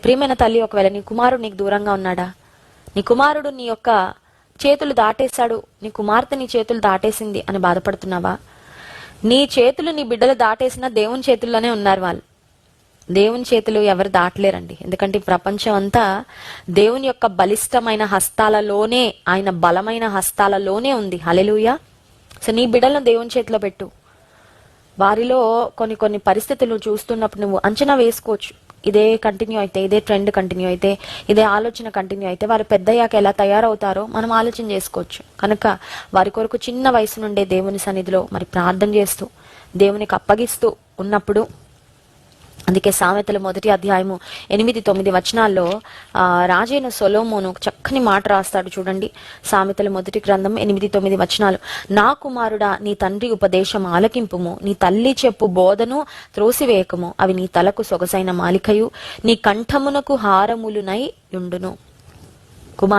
ప్రియమైన తల్లి, ఒకవేళ నీ కుమారుడు నీకు దూరంగా ఉన్నాడా? నీ కుమారుడు నీ యొక్క చేతులు దాటేశాడు, నీ కుమార్తె నీ చేతులు దాటేసింది అని బాధపడుతున్నావా? నీ చేతులు నీ బిడ్డలు దాటేసినా దేవుని చేతుల్లోనే ఉన్నారు వాళ్ళు. దేవుని చేతులు ఎవరు దాటలేరండి. ఎందుకంటే ఈ ప్రపంచం అంతా దేవుని యొక్క బలిష్టమైన హస్తాలలోనే, ఆయన బలమైన హస్తాలలోనే ఉంది. హల్లెలూయా. సో నీ బిడ్డలను దేవుని చేతిలో పెట్టు. వారిలో కొన్ని పరిస్థితులు చూస్తున్నప్పుడు నువ్వు అంచనా వేసుకోవచ్చు, ఇదే కంటిన్యూ అయితే, ఇదే ట్రెండ్ కంటిన్యూ అయితే, ఇదే ఆలోచన కంటిన్యూ అయితే వారు పెద్దయ్యాక ఎలా తయారవుతారో మనం ఆలోచన చేసుకోవచ్చు. కనుక వారి కొరకు చిన్న వయసు నుండే దేవుని సన్నిధిలో మరి ప్రార్థన చేస్తూ దేవునికి అప్పగిస్తూ ఉన్నప్పుడు, అందుకే సామెతల 1వ అధ్యాయము 8-9 వచనాల్లో రాజైన సొలొమోను చక్కని మాట రాస్తాడు చూడండి. సామెతల 1వ గ్రంథం 8-9 వచనాలు. నా కుమారుడా, నీ తండ్రి ఉపదేశం ఆలకింపుము, నీ తల్లి చెప్పు బోధను త్రోసివేయకము. అవి నీ తలకు సొగసైన మాలికయు, నీ కంఠమునకు హారములునై యుండును.